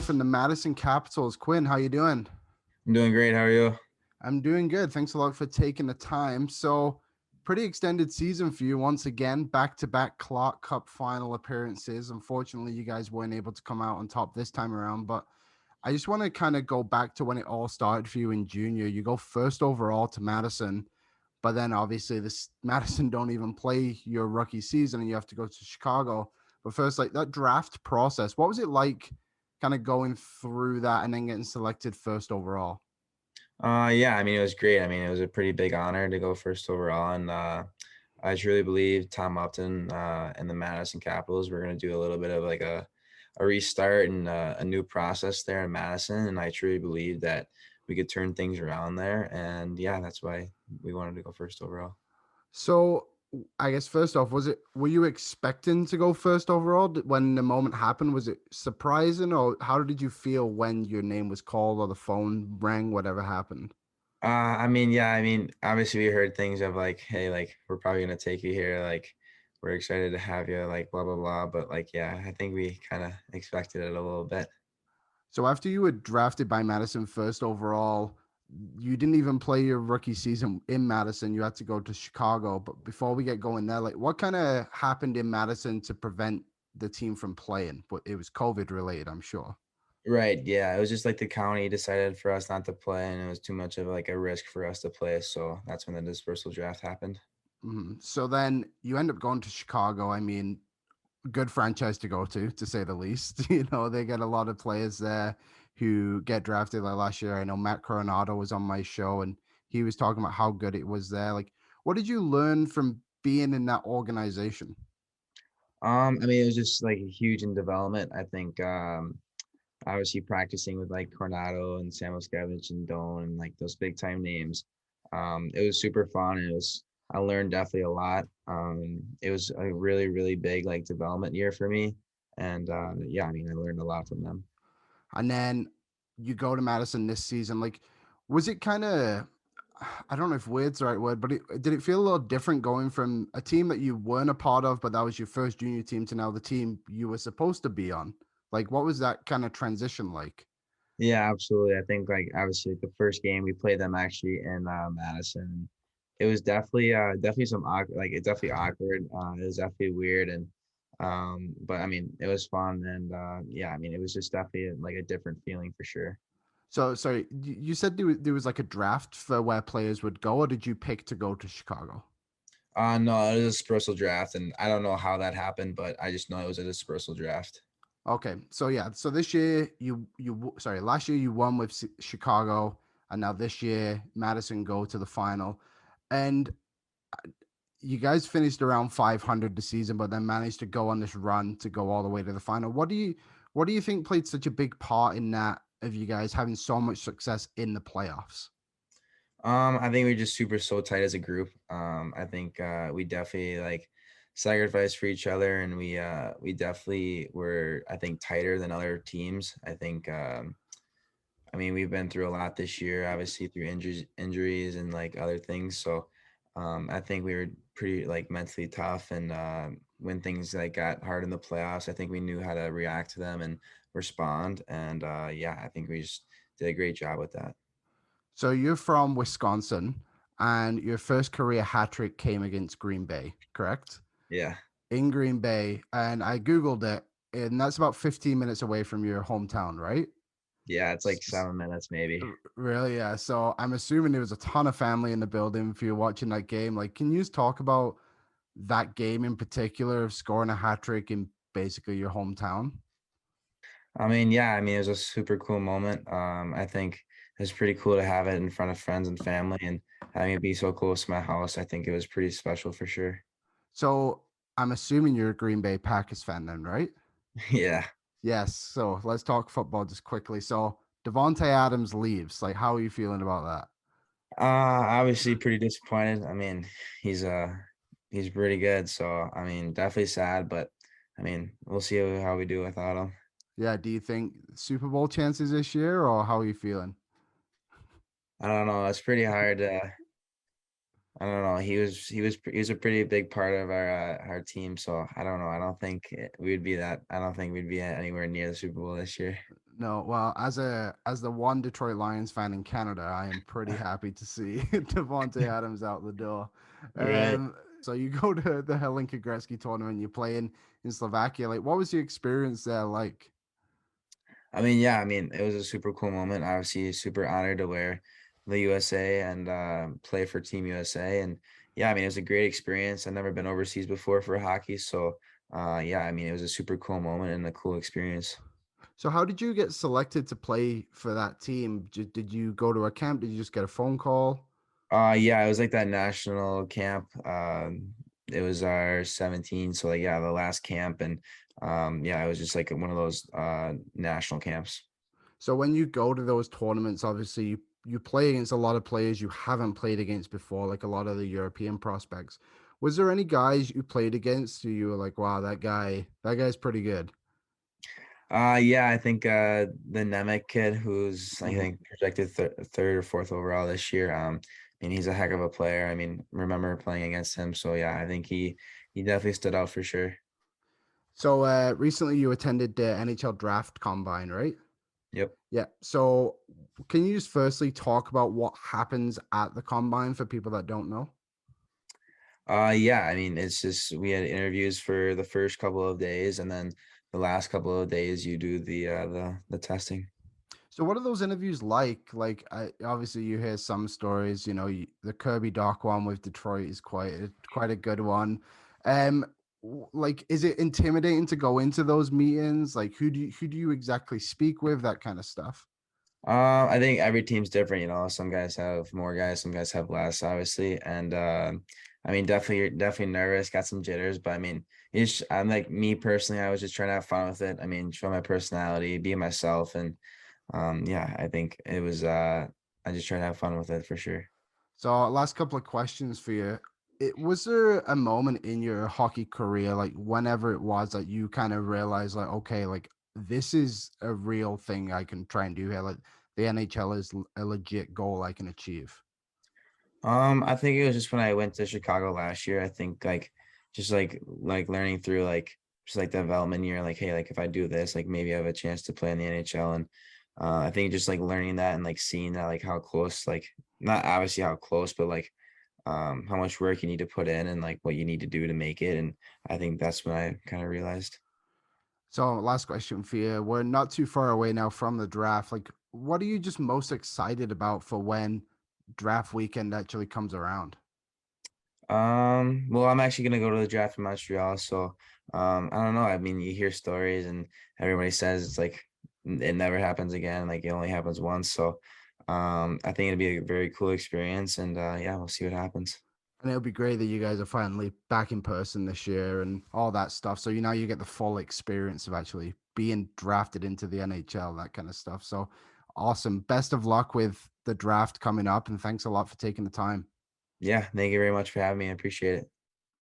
from the Madison Capitols. Quinn, how you doing? I'm doing great. How are you? I'm doing good. Thanks a lot for taking the time. So, pretty extended season for you once again, back-to-back Clark Cup final appearances. Unfortunately, you guys weren't able to come out on top this time around, but I just want to kind of go back to when it all started for you in junior. You go first overall to Madison, but then obviously this Madison don't even play your rookie season and you have to go to Chicago. But first, like that draft process, what was it like kind of going through that and then getting selected first overall? Yeah, I mean, it was great. I mean, it was a pretty big honor to go first overall, and I truly believe Tom Upton and the Madison Capitals were going to do a little bit of like a restart and a new process there in Madison, and I truly believe that we could turn things around there. And yeah, that's why we wanted to go first overall. So I guess first off, were you expecting to go first overall when the moment happened? Was it surprising, or how did you feel when your name was called or the phone rang, whatever happened? I mean, yeah, I mean, obviously we heard things of like, hey, like we're probably gonna take you here, like we're excited to have you, like blah blah blah. But like, yeah, I think we kind of expected it a little bit. So after you were drafted by Madison first overall, you didn't even play your rookie season in Madison. You had to go to Chicago. But before we get going there, like what kind of happened in Madison to prevent the team from playing? But it was COVID related, I'm sure. Right, yeah, it was just like the county decided for us not to play, and it was too much of like a risk for us to play. So that's when the dispersal draft happened. So then you end up going to Chicago. I mean, good franchise to go to say the least. You know, they get a lot of players there who get drafted. Like last year, I know Matt Coronado was on my show and he was talking about how good it was there. Like, what did you learn from being in that organization? I mean, it was just like huge in development. I think obviously practicing with like Coronado and Samuel Skevich and Doan and like those big time names. It was super fun. I learned definitely a lot. It was a really, really big like development year for me. And yeah, I mean, I learned a lot from them. And then you go to Madison this season. Like, was it kind of, I don't know if weird's the right word, but did it feel a little different going from a team that you weren't a part of, but that was your first junior team to now the team you were supposed to be on? Like, what was that kind of transition like? Yeah, absolutely. I think like obviously the first game we played them actually in Madison. It was definitely some awkward, like it's definitely awkward. It was definitely weird and but I mean it was fun and yeah, I mean it was just definitely like a different feeling for sure. So, sorry, you said there was like a draft for where players would go, or did you pick to go to Chicago? No, it was a dispersal draft, and I don't know how that happened, but I just know it was a dispersal draft. Okay, so yeah, so this year sorry, last year you won with Chicago, and now this year Madison go to the final, and you guys finished around 500 the season, but then managed to go on this run to go all the way to the final. What do you think played such a big part in that of you guys having so much success in the playoffs? I think we're just super so tight as a group. I think we definitely like sacrificed for each other, and we definitely were I think tighter than other teams. I think I mean we've been through a lot this year, obviously through injuries and like other things. So I think we were pretty like mentally tough, and when things like got hard in the playoffs, I think we knew how to react to them and respond. And yeah, I think we just did a great job with that. So you're from Wisconsin, and your first career hat trick came against Green Bay, correct? Yeah. In Green Bay, and I googled it, and that's about 15 minutes away from your hometown, right? Yeah, it's like 7 minutes maybe. Really? Yeah. So I'm assuming there was a ton of family in the building if you're watching that game. Like, can you just talk about that game in particular of scoring a hat trick in basically your hometown? I mean, yeah, I mean, it was a super cool moment. I think it was pretty cool to have it in front of friends and family and having it be so close to my house. I think it was pretty special for sure. So I'm assuming you're a Green Bay Packers fan then, right? Yeah. Yes. So let's talk football just quickly. So Devontae Adams leaves. Like, how are you feeling about that? Obviously pretty disappointed. I mean, he's uh he's pretty good. So I mean, definitely sad, but I mean, we'll see how we do without him. Yeah. Do you think Super Bowl chances this year, or how are you feeling? I don't know. It's pretty hard. I don't know. He was a pretty big part of our team. So I don't know. I don't think we'd be that. I don't think we'd be anywhere near the Super Bowl this year. No, well, as the one Detroit Lions fan in Canada, I am pretty happy to see Devontae Adams out the door. Right. So you go to the Helenka Gretzky tournament, you're playing in Slovakia. Like, what was your experience there like? I mean, yeah, I mean, it was a super cool moment. Obviously, super honored to wear the USA and play for Team USA. And yeah, I mean, it was a great experience. I've never been overseas before for hockey. So yeah, I mean, it was a super cool moment and a cool experience. So how did you get selected to play for that team? Did you go to a camp? Did you just get a phone call? Yeah, it was like that national camp. It was our 17, so like yeah, the last camp, and yeah, it was just like one of those national camps. So when you go to those tournaments, obviously you play against a lot of players you haven't played against before, like a lot of the European prospects. Was there any guys you played against who you were like, wow, that guy's pretty good? Yeah, I think the Nemec kid, who's I Mhm. think projected third or fourth overall this year. And he's a heck of a player. I mean, remember playing against him, so yeah, I think he definitely stood out for sure. So recently you attended the NHL Draft Combine, right? Yep. Yeah. So can you just firstly talk about what happens at the combine for people that don't know? Yeah, I mean, it's just we had interviews for the first couple of days, and then the last couple of days you do the testing. So what are those interviews like? Like, obviously you hear some stories, the Kirby Doc one with Detroit is quite a good one. Um, like, is it intimidating to go into those meetings? Like, who do you exactly speak with? That kind of stuff. I think every team's different, you know. Some guys have more guys, some guys have less, obviously. And I mean, definitely nervous, got some jitters, but I mean, I'm like me personally, I was just trying to have fun with it. I mean, show my personality, be myself, and yeah, I think it was I just tried to have fun with it for sure. So, last couple of questions for you. Was there a moment in your hockey career, like whenever it was, that you kind of realized, like, okay, like this is a real thing I can try and do here. Like the NHL is a legit goal I can achieve. I think it was just when I went to Chicago last year. I think like just like learning through like just like the development year, like hey, like if I do this, like maybe I have a chance to play in the NHL. And I think just like learning that and like seeing that like how close, like not obviously how close, but like how much work you need to put in and like what you need to do to make it. And I think that's when I kind of realized. So, last question for you. We're not too far away now from the draft. Like, what are you just most excited about for when draft weekend actually comes around? Well, I'm actually gonna go to the draft in Montreal, so I don't know. I mean, you hear stories and everybody says it's like it never happens again, like it only happens once. So I think it'd be a very cool experience, and yeah, we'll see what happens. And it'll be great that you guys are finally back in person this year and all that stuff. So you get the full experience of actually being drafted into the NHL, that kind of stuff. So awesome. Best of luck with the draft coming up, and thanks a lot for taking the time. Yeah, thank you very much for having me. I appreciate it.